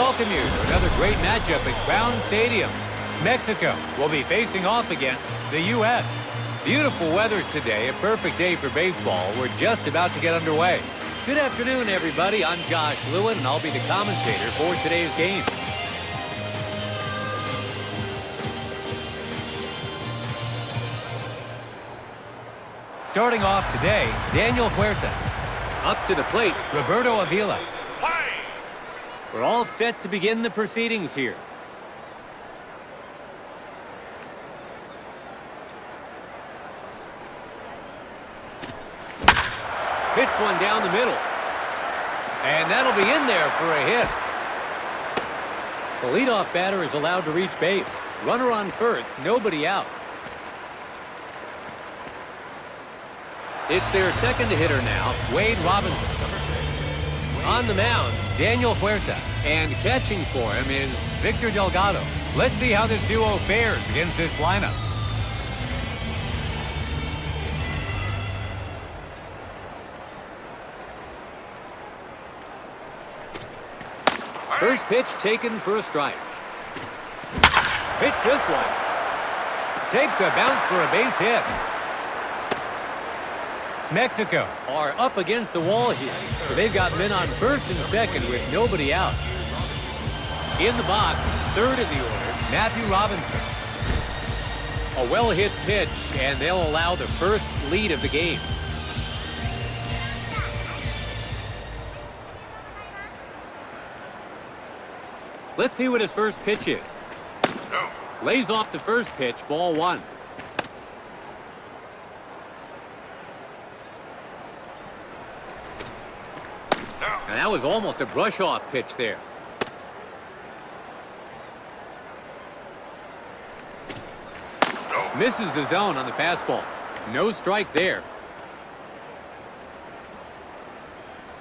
welcome you to another great matchup at Crown Stadium. Mexico will be facing off against the U.S. Beautiful weather today, a perfect day for baseball. We're just about to get underway. Good afternoon, everybody. I'm Josh Lewin, and I'll be the commentator for today's game. Starting off today, Daniel Huerta. Up to the plate, Roberto Avila. We're all set to begin the proceedings here. Hits one down the middle. And that'll be in there for a hit. The leadoff batter is allowed to reach base. Runner on first, nobody out. It's their second hitter now, Wade Robinson. On the mound, Daniel Huerta. And catching for him is Victor Delgado. Let's see how this duo fares against this lineup. First pitch taken for a strike. Hits this one. Takes a bounce for a base hit. Mexico are up against the wall here, so they've got men on first and second with nobody out. In the box, third in the order, Matthew Robinson. A well-hit pitch, and they'll allow the first lead of the game. Let's see what his first pitch is. Lays off the first pitch, ball one. And that was almost a brush-off pitch there. Misses the zone on the fastball. No strike there.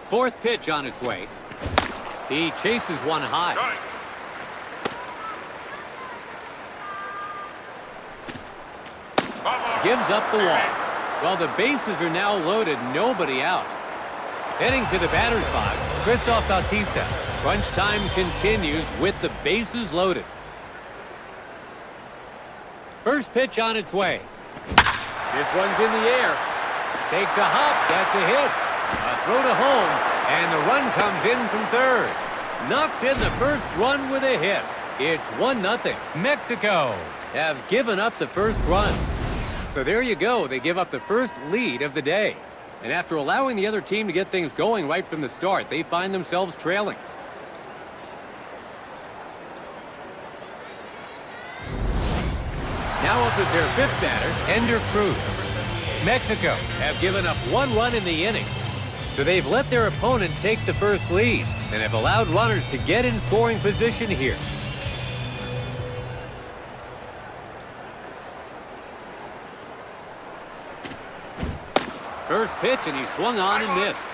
Fourth pitch on its way. He chases one high. Gives up the walk. Well, the bases are now loaded, nobody out. Heading to the batter's box, Christoph Bautista. Crunch time continues with the bases loaded. First pitch on its way. This one's in the air. Takes a hop, that's a hit. A throw to home, and the run comes in from third. Knocks in the first run with a hit. It's 1-0. Mexico have given up the first run. So there you go, they give up the first lead of the day. And after allowing the other team to get things going right from the start, they find themselves trailing. Now up is their fifth batter, Ender Cruz. Mexico have given up one run in the inning. So they've let their opponent take the first lead and have allowed runners to get in scoring position here. First pitch, and he swung on and missed.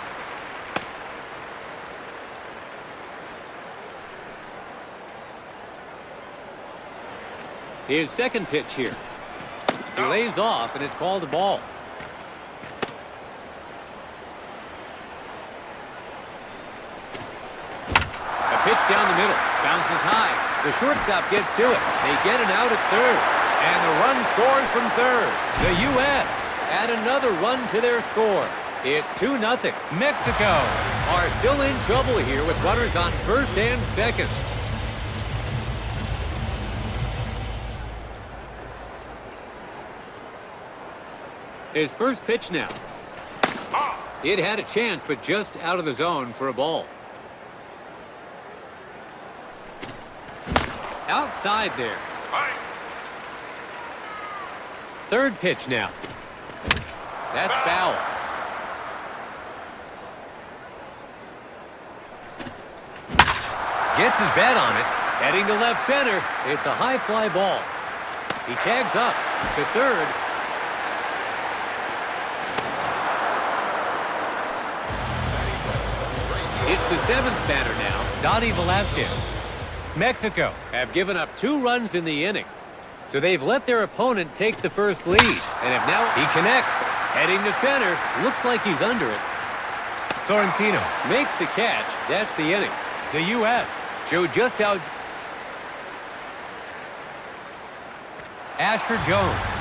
His second pitch here. He lays off, and it's called a ball. A pitch down the middle. Bounces high. The shortstop gets to it. They get an out at third. And the run scores from third. The U.S. add another run to their score. It's 2-0. Mexico are still in trouble here with runners on first and second. His first pitch now. It had a chance, but just out of the zone for a ball. Outside there. Third pitch now. That's foul. Gets his bat on it. Heading to left center. It's a high fly ball. He tags up to third. It's the seventh batter now, Dottie Velasquez. Mexico have given up 2 runs in the inning. So they've let their opponent take the first lead. And if now he connects. Heading to center. Looks like he's under it. Sorrentino makes the catch. That's the inning. The U.S. Show just how... Asher Jones.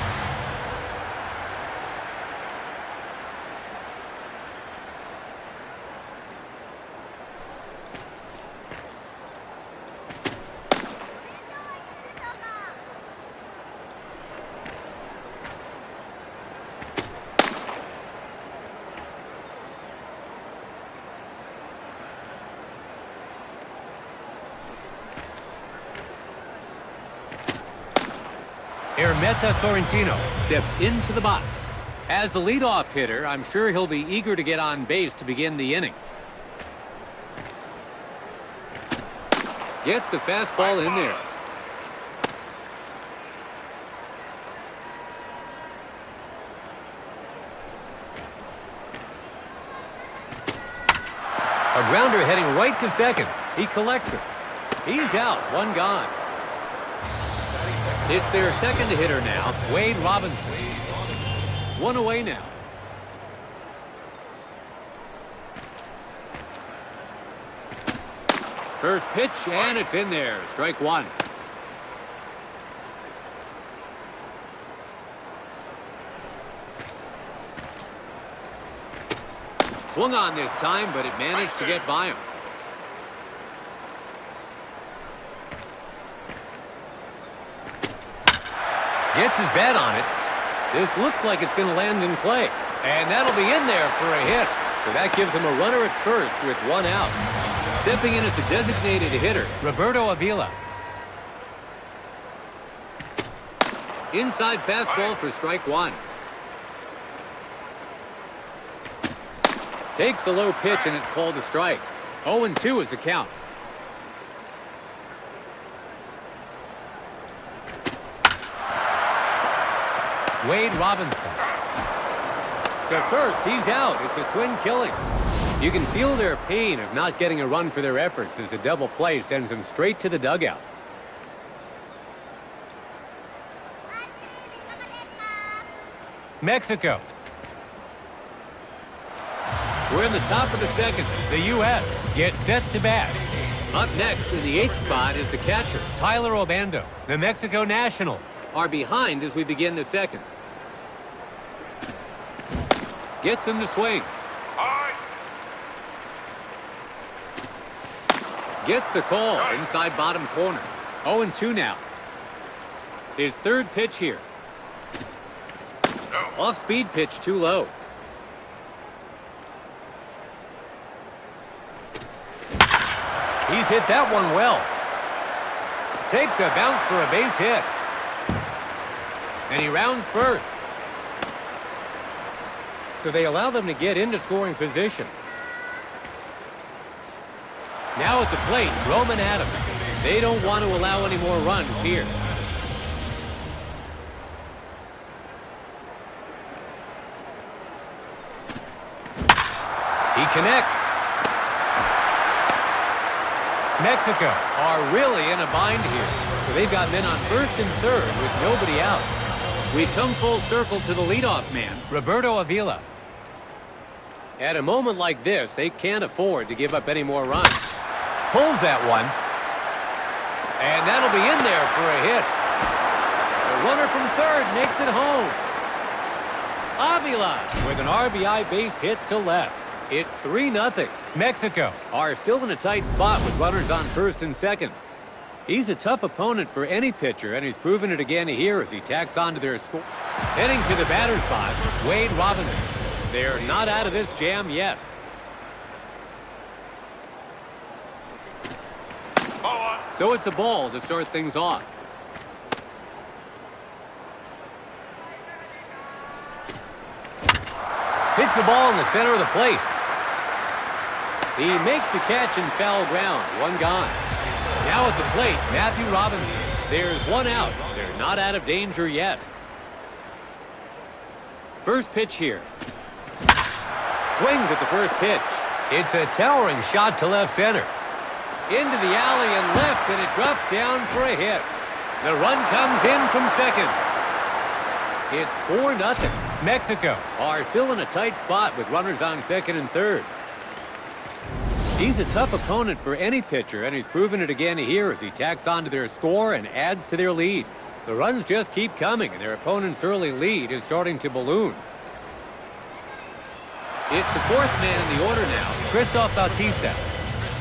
Hermeta Sorrentino steps into the box. As a leadoff hitter, I'm sure he'll be eager to get on base to begin the inning. Gets the fastball in there. A grounder heading right to second. He collects it. He's out, one gone. It's their second hitter now, Wade Robinson. One away now. First pitch, and it's in there. Strike one. Swung on this time, but it managed to get by him. Gets his bat on it. This looks like it's going to land in play. And that'll be in there for a hit. So that gives him a runner at first with one out. Stepping in as a designated hitter, Roberto Avila. Inside fastball for strike one. Takes a low pitch and it's called a strike. 0-2 is the count. Wade Robinson. To first, he's out. It's a twin killing. You can feel their pain of not getting a run for their efforts as a double play sends them straight to the dugout. Mexico. We're in the top of the second. The U.S. get set to bat. Up next in the 8th spot is the catcher, Tyler Obando. The Mexico Nationals are behind as we begin the second. Gets him to swing. Gets the call inside bottom corner. 0-2 now. His third pitch here. Off-speed pitch too low. He's hit that one well. Takes a bounce for a base hit. And he rounds first. So they allow them to get into scoring position. Now at the plate, Roman Adams. They don't want to allow any more runs here. He connects. Mexico are really in a bind here. So they've got men on first and third with nobody out. We've come full circle to the leadoff man, Roberto Avila. At a moment like this, they can't afford to give up any more runs. Pulls that one. And that'll be in there for a hit. The runner from third makes it home. Avila with an RBI base hit to left. It's 3-0. Mexico are still in a tight spot with runners on first and second. He's a tough opponent for any pitcher, and he's proven it again here as he tacks onto their score. Heading to the batter's box, Wade Robinson. They're not out of this jam yet. So it's a ball to start things off. Hits the ball in the center of the plate. He makes the catch in foul ground. One gone. Now at the plate, Matthew Robinson. There's one out. They're not out of danger yet. First pitch here. Swings at the first pitch. It's a towering shot to left center. Into the alley and left, and it drops down for a hit. The run comes in from second. It's 4-0. Mexico are still in a tight spot with runners on second and third. He's a tough opponent for any pitcher, and he's proven it again here as he tacks onto their score and adds to their lead. The runs just keep coming, and their opponent's early lead is starting to balloon. It's the fourth man in the order now, Christoph Bautista.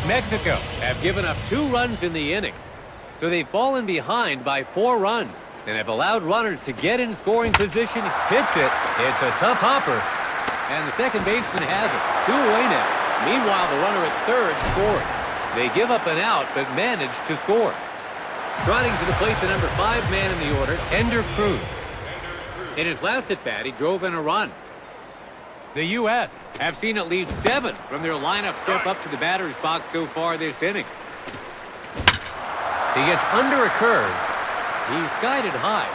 Mexico have given up 2 runs in the inning, so they've fallen behind by 4 runs and have allowed runners to get in scoring position. Hits it. It's a tough hopper, and the second baseman has it. 2 away now. Meanwhile, the runner at third scored. They give up an out, but manage to score. Trotting to the plate, the number 5 man in the order, Ender Cruz. In his last at-bat, he drove in a run. The U.S. have seen at least 7 from their lineup step up to the batter's box so far this inning. He gets under a curve. He's skied it high.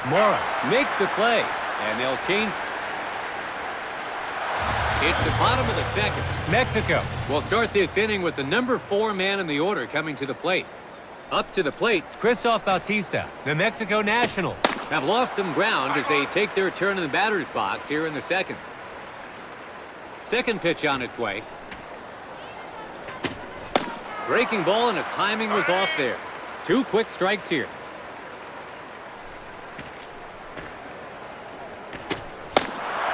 Mora makes the play, and they'll change. It's the bottom of the second. Mexico will start this inning with the number 4 man in the order coming to the plate. Up to the plate, Christoph Bautista, the Mexico national, have lost some ground as they take their turn in the batter's box here in the second. Second pitch on its way. Breaking ball, and his timing was off there. 2 quick strikes here.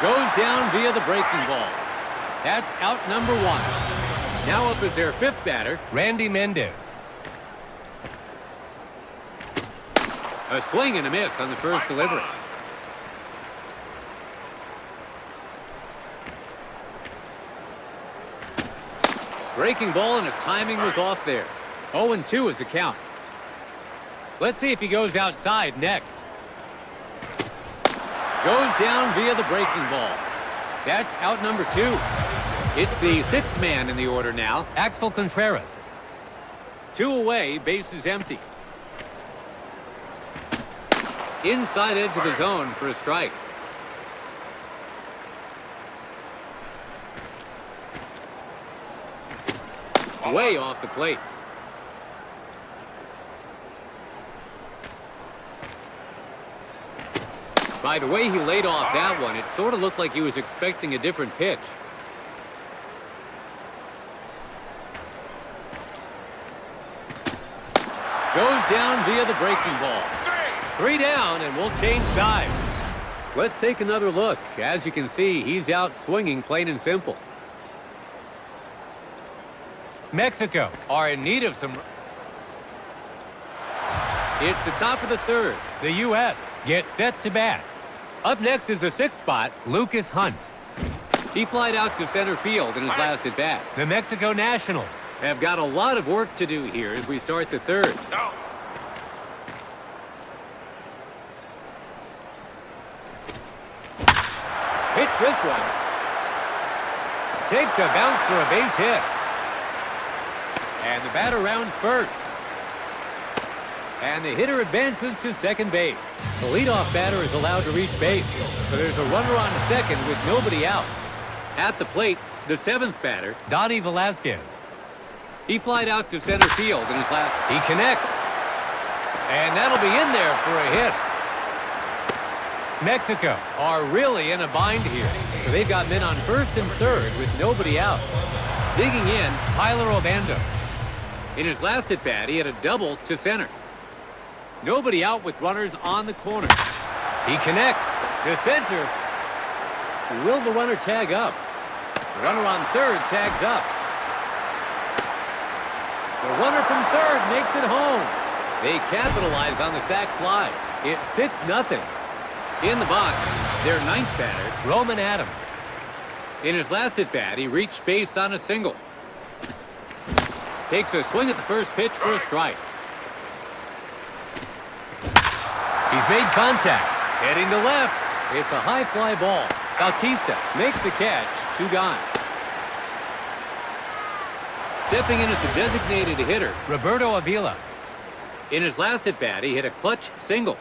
Goes down via the breaking ball. That's out number 1. Now up is their 5th batter, Randy Mendez. A swing and a miss on the first delivery. Breaking ball, and his timing was off there. 0-2 is the count. Let's see if he goes outside next. Goes down via the breaking ball. That's out number 2. It's the 6th man in the order now, Axel Contreras. 2 away, base is empty. Inside edge of the zone for a strike. Way off the plate. By the way he laid off that one, it sort of looked like he was expecting a different pitch. Goes down via the breaking ball. 3 down, and we'll change sides. Let's take another look. As you can see, he's out swinging, plain and simple. Mexico are in need of some. It's the top of the 3rd. The U.S. gets set to bat. Up next is the 6th spot, Lucas Hunt. He flied out to center field in his last at-bat. The Mexico national have got a lot of work to do here as we start the 3rd. No. Hits this one. Takes a bounce for a base hit. And the batter rounds first. And the hitter advances to second base. The leadoff batter is allowed to reach base. So there's a runner on second with nobody out. At the plate, the 7th batter, Donnie Velasquez. He flied out to center field in his last. He connects. And that'll be in there for a hit. Mexico are really in a bind here. So they've got men on first and third with nobody out. Digging in, Tyler Obando. In his last at-bat, he had a double to center. Nobody out with runners on the corner. He connects to center. Will the runner tag up? The runner on third tags up. The runner from third makes it home. They capitalize on the sac fly. It's 6-0. In the box, their 9th batter, Roman Adams. In his last at-bat, he reached base on a single. Takes a swing at the first pitch for a strike. He's made contact. Heading to left. It's a high fly ball. Bautista makes the catch. 2 gone. Stepping in as a designated hitter, Roberto Avila. In his last at-bat, he hit a clutch single.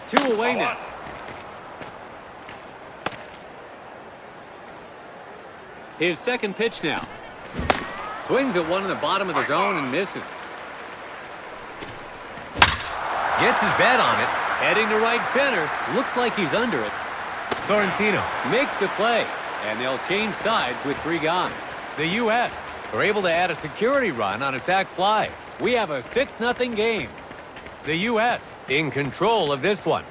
2 away now. His second pitch now. Swings at one in the bottom of the zone and misses. Gets his bat on it. Heading to right center. Looks like he's under it. Sorrentino makes the play. And they'll change sides with 3 gone. The U.S. are able to add a security run on a sac fly. We have a 6-0 game. The U.S. in control of this one.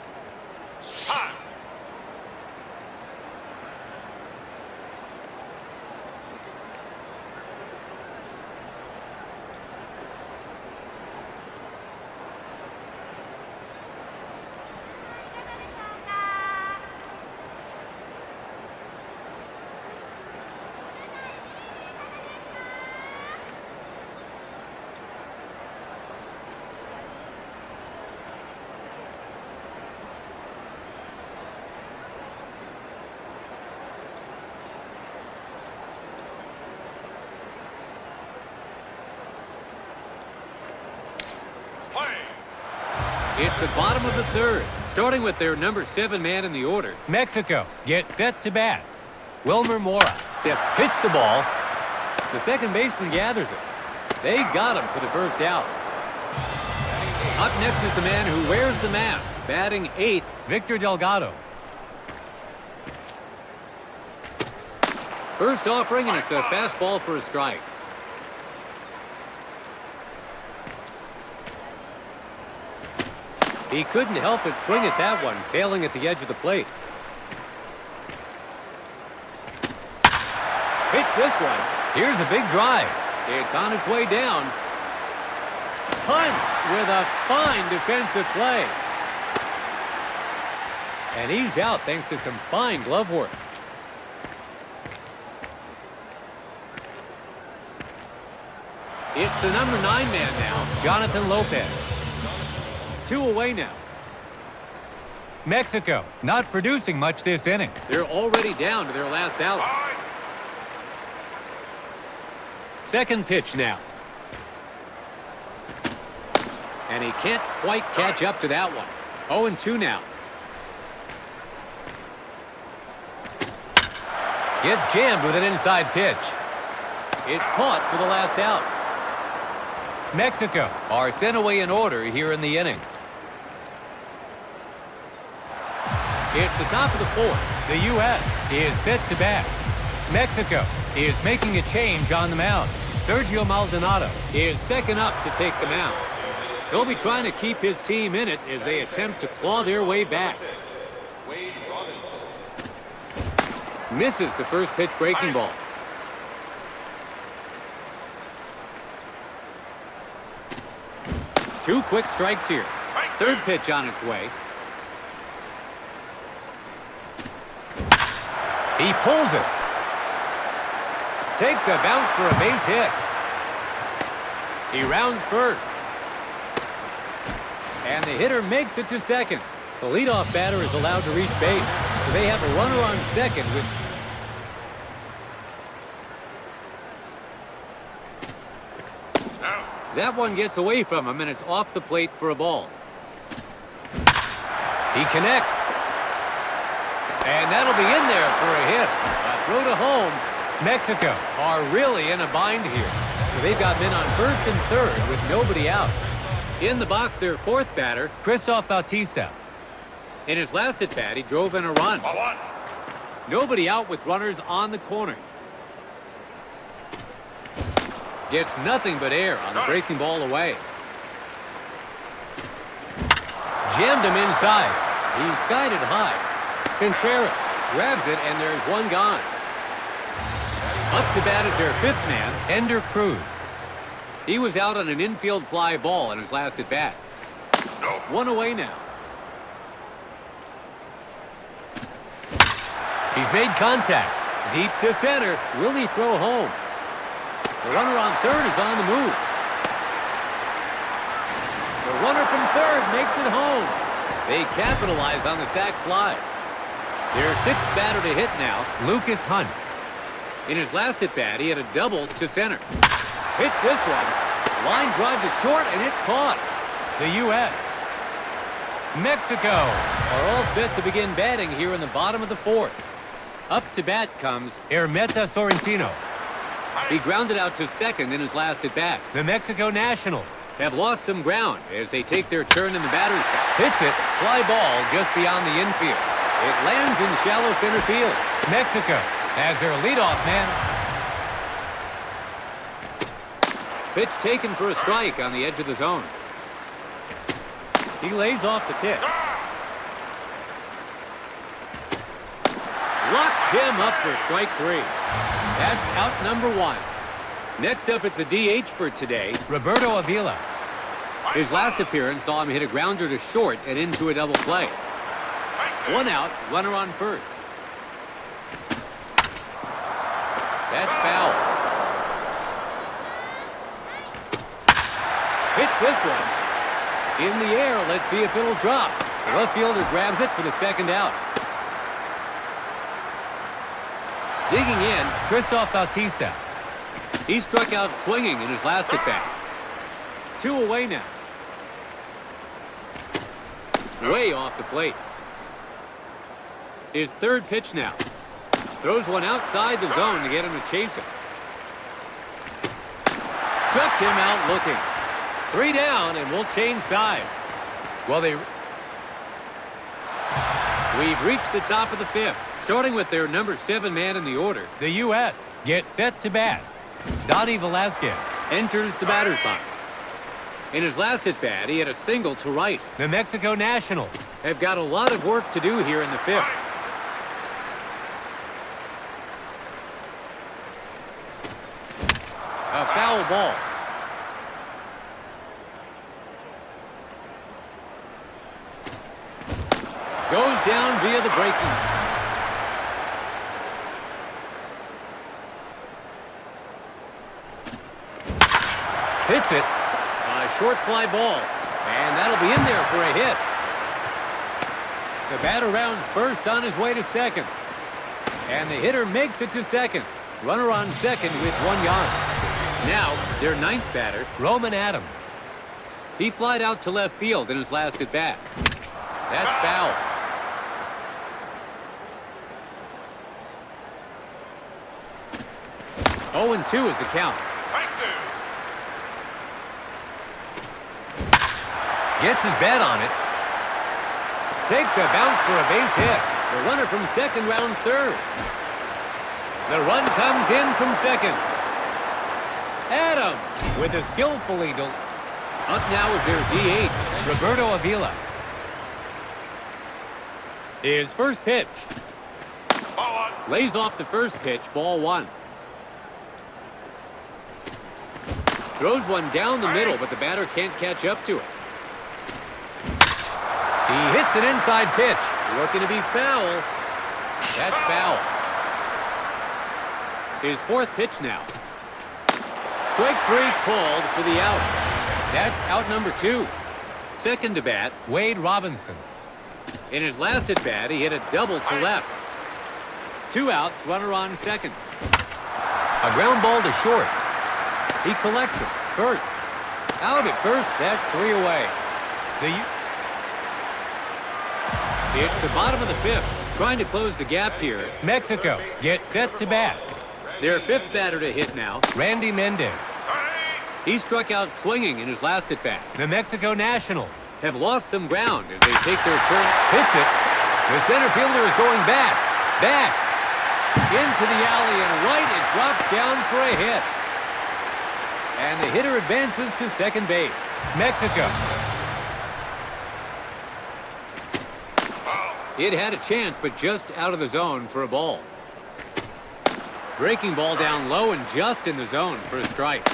It's the bottom of the third. Starting with their number 7 man in the order, Mexico gets set to bat. Wilmer Mora hits the ball. The second baseman gathers it. They got him for the first out. Up next is the man who wears the mask, batting 8th, Victor Delgado. First offering, and it's a fastball for a strike. He couldn't help but swing at that one, sailing at the edge of the plate. Hits this one. Here's a big drive. It's on its way down. Hunt with a fine defensive play. And he's out thanks to some fine glove work. It's the number 9 man now, Jonathan Lopez. 2 away now. Mexico not producing much this inning. They're already down to their last out. Second pitch now. And he can't quite catch up to that one. 0-2 now. Gets jammed with an inside pitch. It's caught for the last out. Mexico are sent away in order here in the inning. It's the top of the fourth. The U.S. is set to bat. Mexico is making a change on the mound. Sergio Maldonado is second up to take the mound. He'll be trying to keep his team in it as they attempt to claw their way back. Misses the first pitch breaking ball. Two quick strikes here. Third pitch on its way. He pulls it. Takes a bounce for a base hit. He rounds first. And the hitter makes it to second. The leadoff batter is allowed to reach base, so they have a runner on second with... That one gets away from him, and it's off the plate for a ball. He connects. And that'll be in there for a hit. A throw to home. Mexico are really in a bind here. So they've got men on first and third with nobody out. In the box, their fourth batter, Christoph Bautista. In his last at-bat, he drove in a run. Nobody out with runners on the corners. Gets nothing but air on the breaking ball away. Jammed him inside. He skied it high. Contreras grabs it, and there's one gone. Up to bat is their fifth man, Ender Cruz. He was out on an infield fly ball in his last at-bat. One away now. He's made contact. Deep to center. Will he throw home? The runner on third is on the move. The runner from third makes it home. They capitalize on the sac fly. Their sixth batter to hit now, Lucas Hunt. In his last at-bat, he had a double to center. Hits this one. Line drive to short, and it's caught. The U.S. Mexico are all set to begin batting here in the bottom of the fourth. Up to bat comes Hermeta Sorrentino. He grounded out to second in his last at-bat. The Mexico Nationals have lost some ground as they take their turn in the batter's box. Hits it, fly ball just beyond the infield. It lands in shallow center field. Mexico has their leadoff man. Pitch taken for a strike on the edge of the zone. He lays off the pitch. Locked him up for strike 3. That's out number 1. Next up, it's a DH for today, Roberto Avila. His last appearance saw him hit a grounder to short and into a double play. 1 out, runner on first. That's foul. Hits this one. In the air, let's see if it'll drop. The left fielder grabs it for the second out. Digging in, Christoph Bautista. He struck out swinging in his last at-bat. 2 away now. Way off the plate. His third pitch now. Throws one outside the zone to get him to chase him. Struck him out looking. 3 down, and we'll change sides. Well, we've reached the top of the 5th. Starting with their number 7 man in the order, the U.S. gets set to bat. Donnie Velasquez enters the batter's box. In his last at-bat, he had a single to right. The Mexico Nationals have got a lot of work to do here in the 5th. A foul ball. Goes down via the breaking. Hits it. A short fly ball. And that'll be in there for a hit. The batter rounds first on his way to second. And the hitter makes it to second. Runner on second with 1 gone. Now, their 9th batter, Roman Adams. He flied out to left field in his last at-bat. That's foul. Oh, 0-2 is the count. Gets his bat on it. Takes a bounce for a base hit. The runner from second rounds third. The run comes in from second. Adams with a skillful eagle. Up now is their DH, Roberto Avila. His first pitch. Lays off the first pitch, ball 1. Throws one down the middle, but the batter can't catch up to it. He hits an inside pitch. Looking to be foul. That's foul. His 4th pitch now. Strike 3 called for the out. That's out number 2. Second to bat, Wade Robinson. In his last at bat, he hit a double to left. 2 outs, runner on second. A ground ball to short. He collects it. First. Out at first, that's 3 away. It's the bottom of the 5th. Trying to close the gap here. Mexico gets set to bat. Their 5th batter to hit now, Randy Mendez. He struck out swinging in his last at-bat. The Mexico Nationals have lost some ground as they take their turn. Hits it. The center fielder is going back. Into the alley and right. It drops down for a hit. And the hitter advances to second base. Mexico. It had a chance, but just out of the zone for a ball. Breaking ball down low and just in the zone for a strike.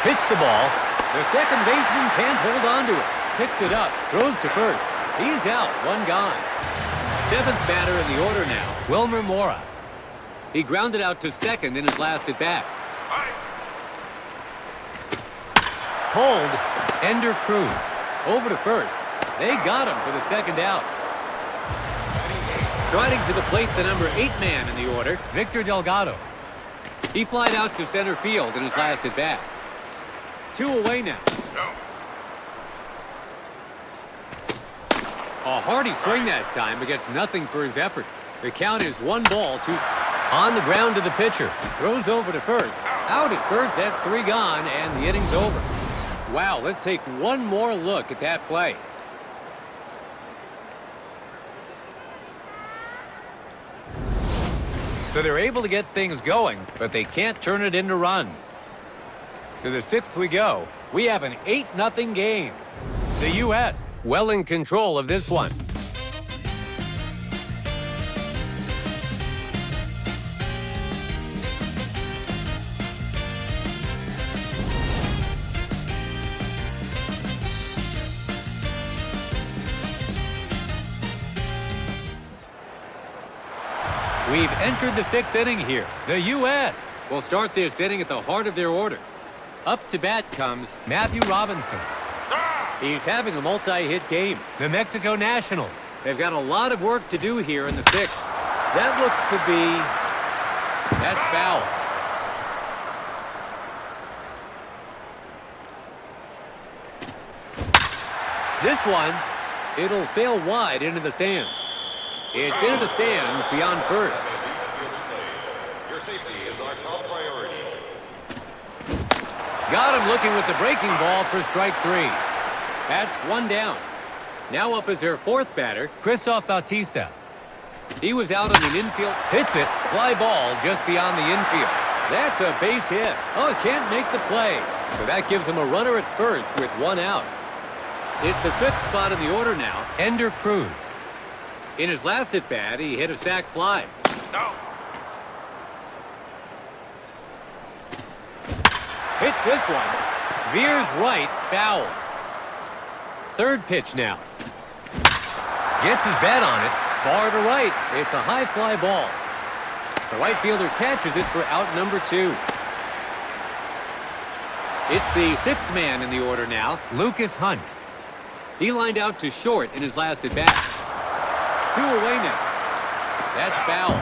Hits the ball. The second baseman can't hold on to it. Picks it up. Throws to first. He's out. 1 gone. 7th batter in the order now, Wilmer Mora. He grounded out to second in his last at-bat. Cold. Ender Cruz. Over to first. They got him for the second out. Striding to the plate, the number 8 man in the order, Victor Delgado. He flied out to center field in his last at-bat. 2 away now. A hearty swing that time, but gets nothing for his effort. The count is 1 ball, 2 on the ground to the pitcher. Throws over to first. Out at first, that's 3 gone, and the inning's over. Wow, let's take one more look at that play. So they're able to get things going, but they can't turn it into runs. To the 6th we go. We have an 8-0 game. The U.S. well in control of this one. We've entered the 6th inning here. The U.S. will start this inning at the heart of their order. Up to bat comes Matthew Robinson. He's having a multi-hit game. The Mexico Nationals. They've got a lot of work to do here in the 6th. That looks to be... that's foul. This one, it'll sail wide into the stands. It's into the stands beyond first. Your safety is our top priority. Got him looking with the breaking ball for strike 3. That's 1 down. Now up is their 4th batter, Christoph Bautista. He was out on an infield, hits it, fly ball just beyond the infield. That's a base hit. Oh, can't make the play. So that gives him a runner at first with 1 out. It's the 5th spot in the order now, Ender Cruz. In his last at-bat, he hit a sac fly. No. Hits this one. Veers right, foul. 3rd pitch now. Gets his bat on it. Far to right. It's a high fly ball. The right fielder catches it for out number 2. It's the 6th man in the order now, Lucas Hunt. He lined out to short in his last at-bat. 2 away now. That's foul.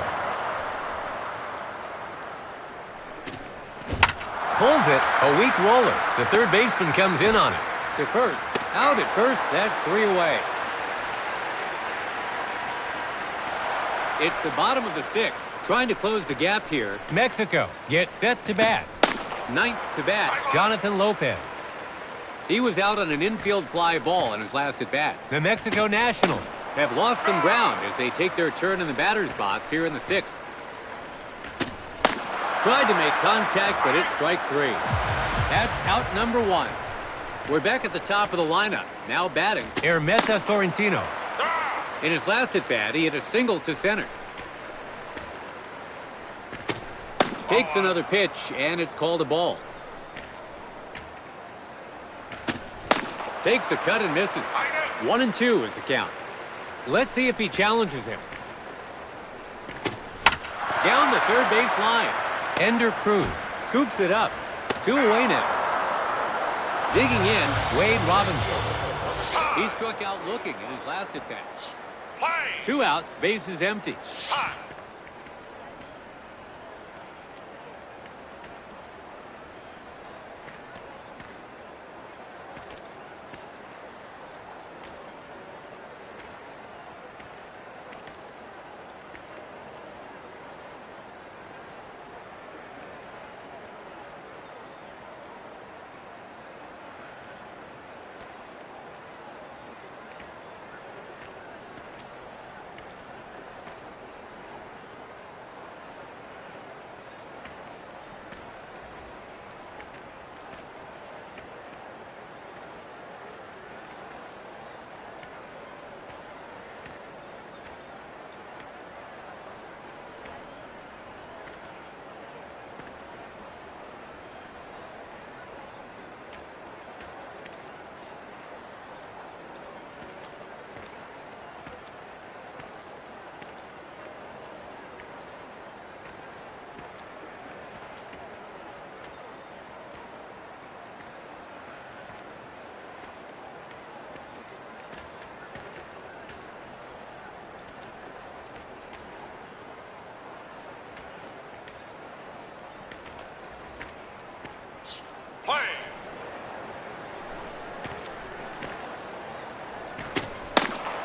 Pulls it, a weak roller. The 3rd baseman comes in on it. To first. Out at first, that's 3 away. It's the bottom of the 6th. Trying to close the gap here. Mexico gets set to bat. 9th to bat, Jonathan Lopez. He was out on an infield fly ball in his last at-bat. The Mexico Nationals have lost some ground as they take their turn in the batter's box here in the 6th. Tried to make contact, but it's strike 3. That's out number 1. We're back at the top of the lineup. Now batting, Hermeta Sorrentino. In his last at-bat, he hit a single to center. Takes another pitch, and it's called a ball. Takes a cut and misses. 1-2 is the count. Let's see if he challenges him. Down the 3rd base line. Ender Cruz scoops it up. 2 away now. Digging in, Wade Robinson. He struck out looking in his last at-bat. 2 outs, bases empty.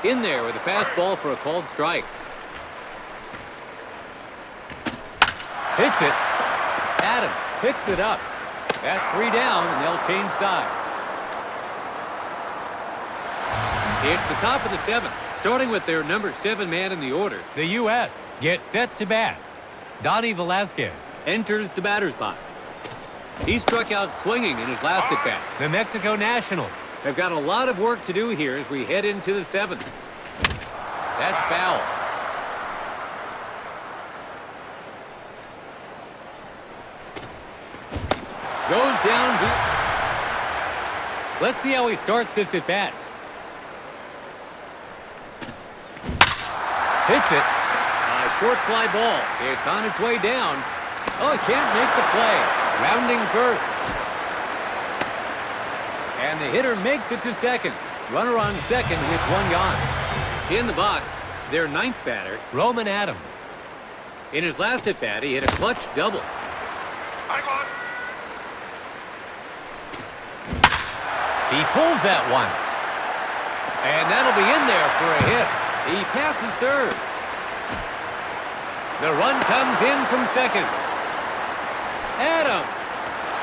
In there with a fastball for a called strike. Hits it. Adam picks it up. That's 3 down, and they'll change sides. It's the top of the 7th, starting with their number 7 man in the order. The U.S. gets set to bat. Donnie Velasquez enters the batter's box. He struck out swinging in his last at-bat. The Mexico National. They've got a lot of work to do here as we head into the 7th. That's foul. Goes down. Let's see how he starts this at-bat. Hits it. A short fly ball. It's on its way down. Oh, it can't make the play. Rounding first. And the hitter makes it to second. Runner on second with one gone. In the box, their 9th batter, Roman Adams. In his last at-bat, he hit a clutch double. He pulls that one. And that'll be in there for a hit. He passes third. The run comes in from second. Adams.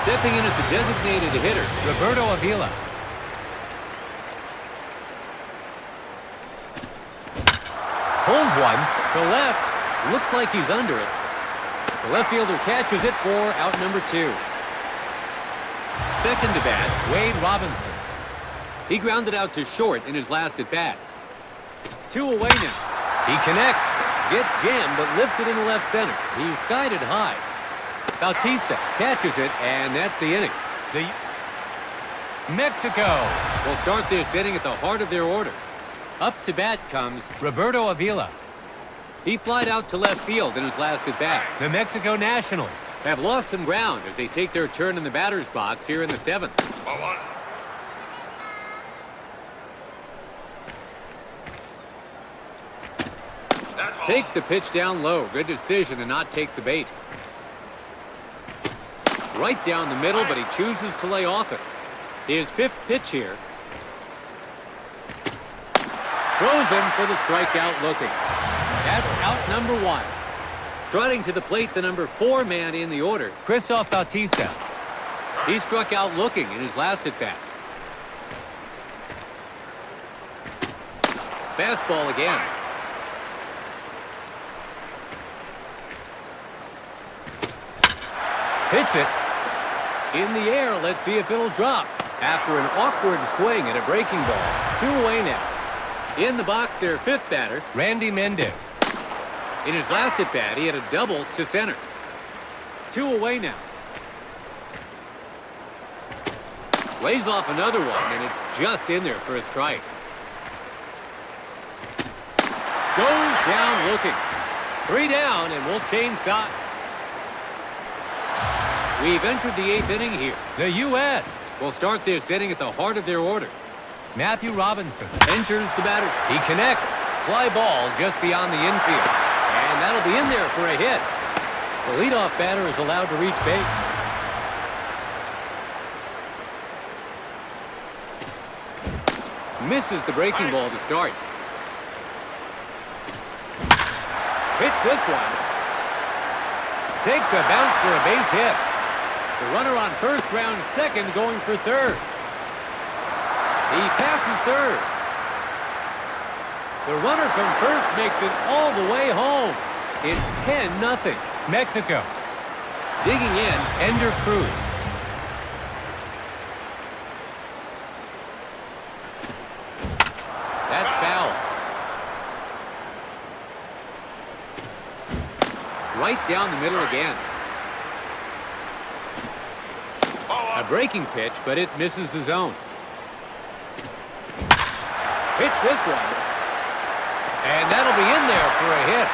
Stepping in as a designated hitter, Roberto Avila. Pulls one to left. Looks like he's under it. The left fielder catches it for out number 2. Second to bat, Wade Robinson. He grounded out to short in his last at-bat. 2 away now. He connects. Gets jammed, but lifts it in the left center. He skied it high. Bautista catches it, and that's the inning. The Mexico will start this inning at the heart of their order. Up to bat comes Roberto Avila. He flied out to left field in his last at-bat. The Mexico Nationals have lost some ground as they take their turn in the batter's box here in the 7th. Takes the pitch down low. Good decision to not take the bait. Right down the middle, but he chooses to lay off it. His 5th pitch here. Throws him for the strikeout looking. That's out number 1. Striding to the plate, the number 4 man in the order, Christoph Bautista. He struck out looking in his last at-bat. Fastball again. Hits it. In the air, let's see if it'll drop. After an awkward swing at a breaking ball. 2 away now. In the box, their 5th batter, Randy Mendez. In his last at-bat, he had a double to center. 2 away now. Lays off another one, and it's just in there for a strike. Goes down looking. 3 down, and we'll change sides. We've entered the 8th inning here. The U.S. will start this inning at the heart of their order. Matthew Robinson enters the batter. He connects. Fly ball just beyond the infield. And that'll be in there for a hit. The leadoff batter is allowed to reach base. Misses the breaking ball to start. Hits this one. Takes a bounce for a base hit. The runner on first, round second, going for third. He passes third. The runner from first makes it all the way home. It's 10-0. Mexico. Digging in, Ender Cruz. That's foul. Right down the middle again. A breaking pitch, but it misses the zone. Hits this one. And that'll be in there for a hit.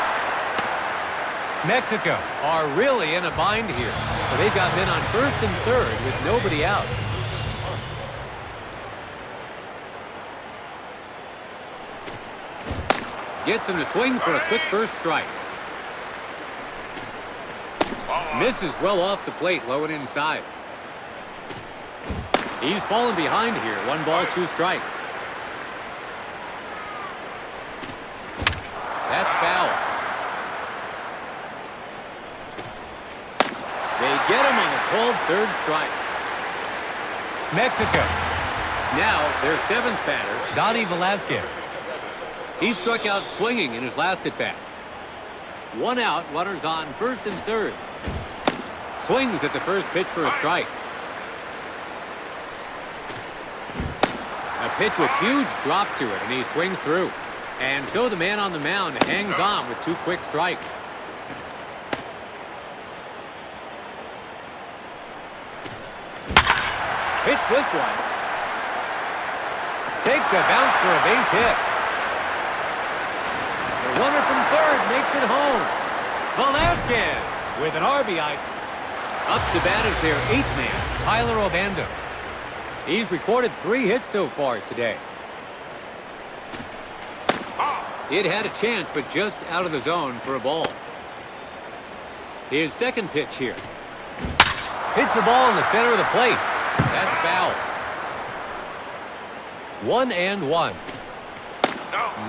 Mexico are really in a bind here. So they've got men on first and third with nobody out. Gets him to swing for a quick first strike. Misses well off the plate, low and inside. He's fallen behind here. 1 ball, 2 strikes. That's foul. They get him on a called third strike. Mexico. Now their 7th batter, Donnie Velasquez. He struck out swinging in his last at-bat. One out, runners on first and third. Swings at the first pitch for a strike. A pitch with huge drop to it, and he swings through. And so the man on the mound hangs on with 2 quick strikes. Hits this one. Takes a bounce for a base hit. The runner from third makes it home. Velasquez with an RBI. Up to bat is their 8th man, Tyler Obando. He's recorded 3 hits so far today. It had a chance, but just out of the zone for a ball. His second pitch here. Hits the ball in the center of the plate. That's foul. 1-1.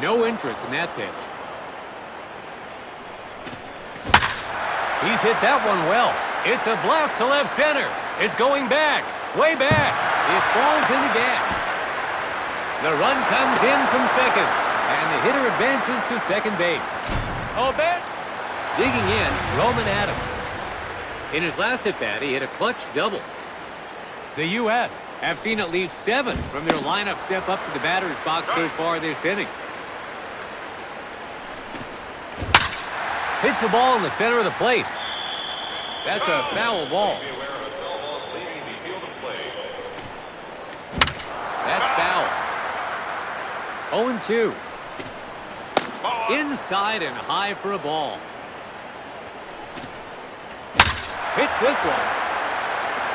No interest in that pitch. He's hit that one well. It's a blast to left center. It's going back, way back. It falls in the gap. The run comes in from second, and the hitter advances to second base. Digging in, Roman Adams. In his last at-bat, he hit a clutch double. The U.S. have seen at least 7 from their lineup step up to the batter's box so far this inning. Hits the ball in the center of the plate. That's a foul ball. Be aware of a foul ball leaving the field of play. That's foul. 0-2. Inside and high for a ball. Hits this one.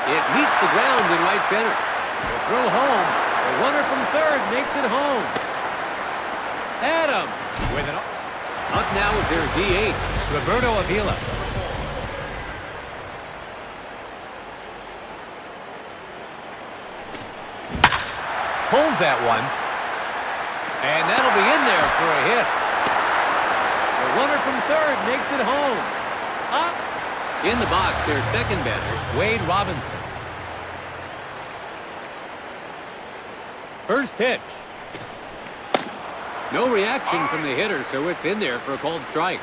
It meets the ground in right center. The throw home. The runner from third makes it home. Adam with an... Up now is their D8, Roberto Avila. Pulls that one. And that'll be in there for a hit. The runner from third makes it home. Up. In the box, their second batter, Wade Robinson. First pitch. No reaction from the hitter, so it's in there for a called strike.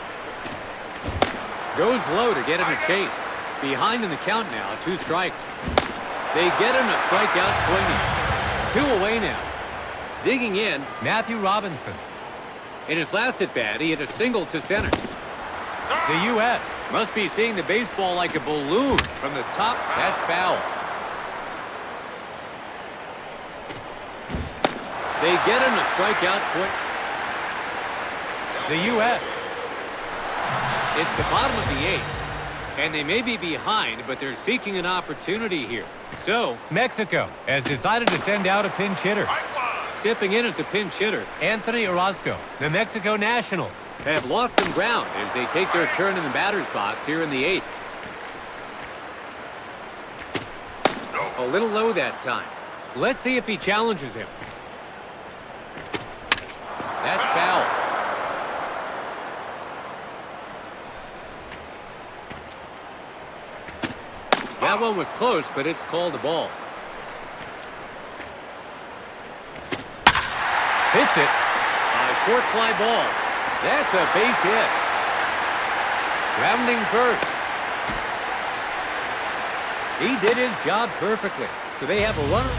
Goes low to get him a chase. Behind in the count now, 2 strikes. They get him a strikeout swinging. 2 away now. Digging in, Matthew Robinson. In his last at-bat, he hit a single to center. The U.S. must be seeing the baseball like a balloon from the top. That's foul. They get him a strikeout swing. The U.S. It's the bottom of the 8th, and they may be behind, but they're seeking an opportunity here. So, Mexico has decided to send out a pinch hitter. Stepping in as the pinch hitter, Anthony Orozco, the Mexico Nationals, have lost some ground as they take their turn in the batter's box here in the 8th. A little low that time. Let's see if he challenges him. That's foul. That one was close, but it's called a ball. Hits it. A short fly ball. That's a base hit. Rounding first. He did his job perfectly. So they have a runner.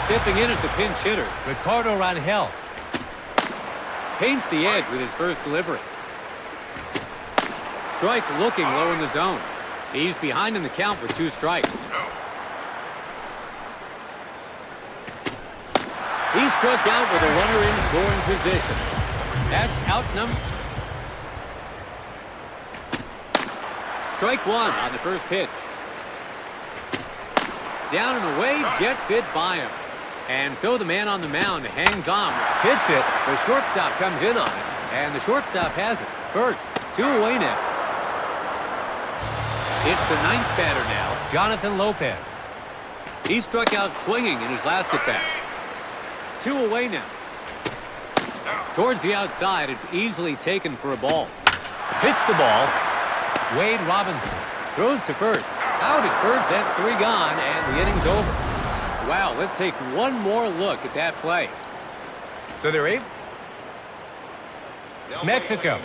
Stepping in as the pinch hitter, Ricardo Rangel. Paints the edge with his first delivery. Strike looking low in the zone. He's behind in the count with 2 strikes. He struck out with a runner in scoring position. That's out number. Strike 1 on the first pitch. Down and away, gets it by him. And so the man on the mound hangs on, hits it. The shortstop comes in on it, and the shortstop has it. First, 2 away now. It's the 9th batter now, Jonathan Lopez. He struck out swinging in his last at-bat. 2 away now. Towards the outside, it's easily taken for a ball. Hits the ball. Wade Robinson throws to first. Out at first, that's 3 gone, and the inning's over. Wow, let's take one more look at that play. So they're able. Mexico.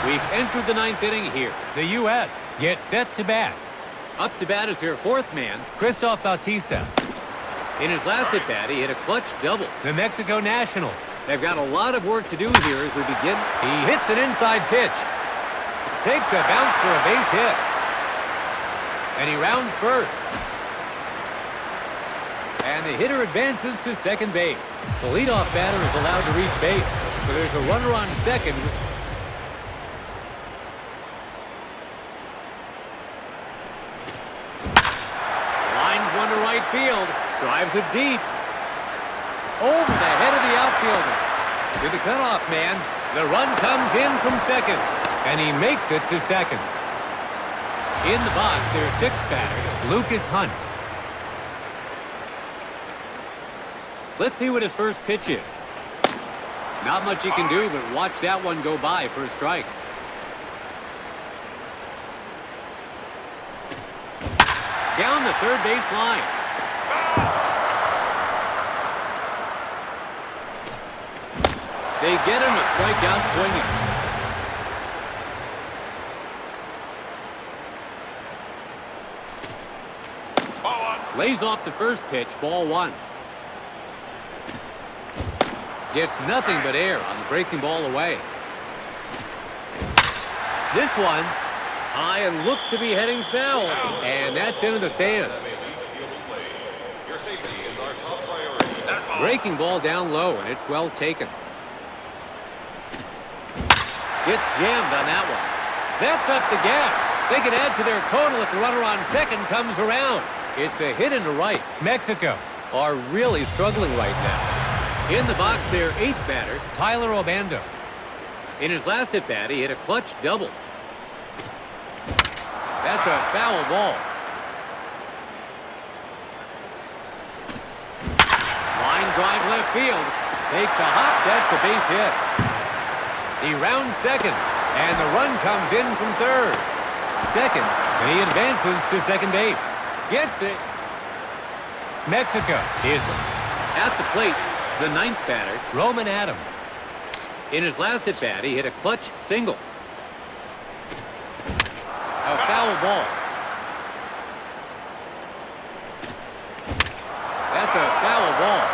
We've entered the ninth inning here. The U.S. gets set to bat. Up to bat is their fourth man. Christoph Bautista. In his last at-bat, he hit a clutch double. The Mexico national. They've got a lot of work to do here as we begin. He hits an inside pitch. Takes a bounce for a base hit. And he rounds first. And the hitter advances to second base. The leadoff batter is allowed to reach base. So there's a runner on second. Lines one to right field. Drives it deep. Over the head of the outfielder. To the cutoff man. The run comes in from second. And he makes it to second. In the box, their sixth batter, Lucas Hunt. Let's see what his first pitch is. Not much he can do, but watch that one go by for a strike. Down the third base line. They get him a strikeout swinging. Lays off the first pitch, ball one. Gets nothing but air on the breaking ball away. This one, high and looks to be heading foul. And that's into the stands. Your safety is our top priority. Breaking ball down low, and it's well taken. Gets jammed on that one. That's up the gap. They can add to their total if the runner on second comes around. It's a hit into right. Mexico are really struggling right now. In the box, their eighth batter, Tyler Obando. In his last at-bat, he hit a clutch double. That's a foul ball. Line drive left field. Takes a hop. That's a base hit. He rounds second, and the run comes in from third. Second, and he advances to second base. Gets it. Mexico is at the plate. The ninth batter, Roman Adams. In his last at-bat, he hit a clutch single. A foul ball. That's a foul ball.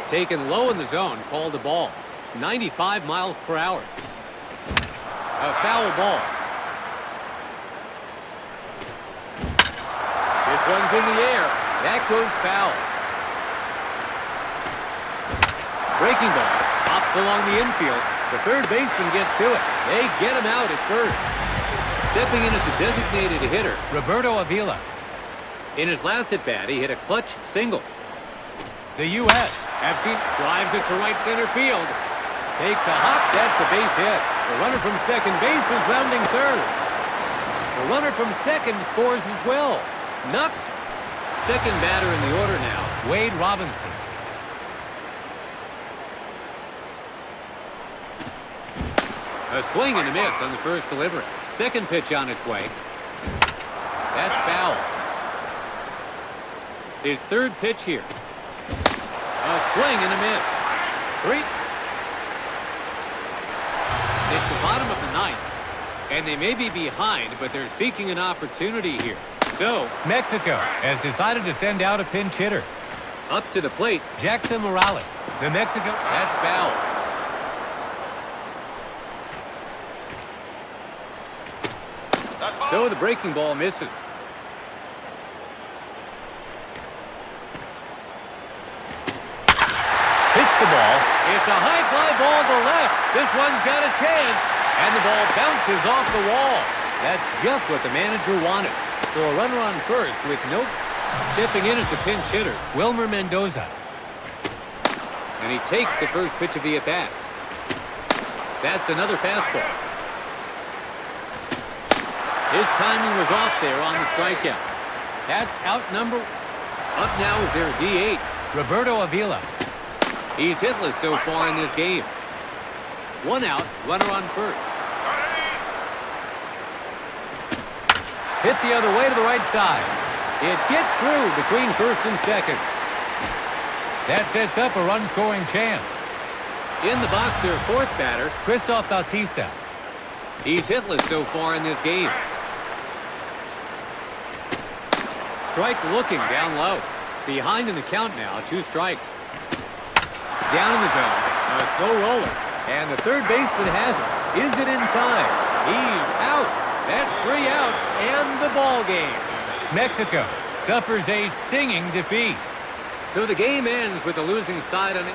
Taken low in the zone, called a ball. 95 miles per hour. A foul ball. This one's in the air. That goes foul. Breaking ball. Pops along the infield. The third baseman gets to it. They get him out at first. Stepping in as a designated hitter, Roberto Avila. In his last at-bat, he hit a clutch single. The U.S. drives it to right center field. Takes a hop. That's a base hit. The runner from second base is rounding third. The runner from second scores as well. Nux. Second batter in the order now, Wade Robinson. A swing and a miss on the first delivery. Second pitch on its way. That's foul. His third pitch here. A swing and a miss. 3. It's the bottom of the ninth, and they may be behind, but they're seeking an opportunity here. So, Mexico has decided to send out a pinch hitter. Up to the plate, Jackson Morales. The Mexico, that's foul. So the breaking ball misses. Hits the ball. It's a high fly ball to left. This one's got a chance. And the ball bounces off the wall. That's just what the manager wanted. So a runner on first with no... Stepping in as the pinch hitter, Wilmer Mendoza. And he takes the first pitch of the at-bat. That's another fastball. His timing was off there on the strikeout. That's out number... Up now is their DH, Roberto Avila. He's hitless so far in this game. One out, runner on first. Hit the other way to the right side. It gets through between first and second. That sets up a run-scoring chance. In the box, their fourth batter. Christoph Bautista. He's hitless so far in this game. Strike looking down low. Behind in the count now, 2 strikes. Down in the zone, a slow roller. And the third baseman has it. Is it in time? He's out. That's 3 outs and the ball game. Mexico suffers a stinging defeat. So the game ends with the losing side on it.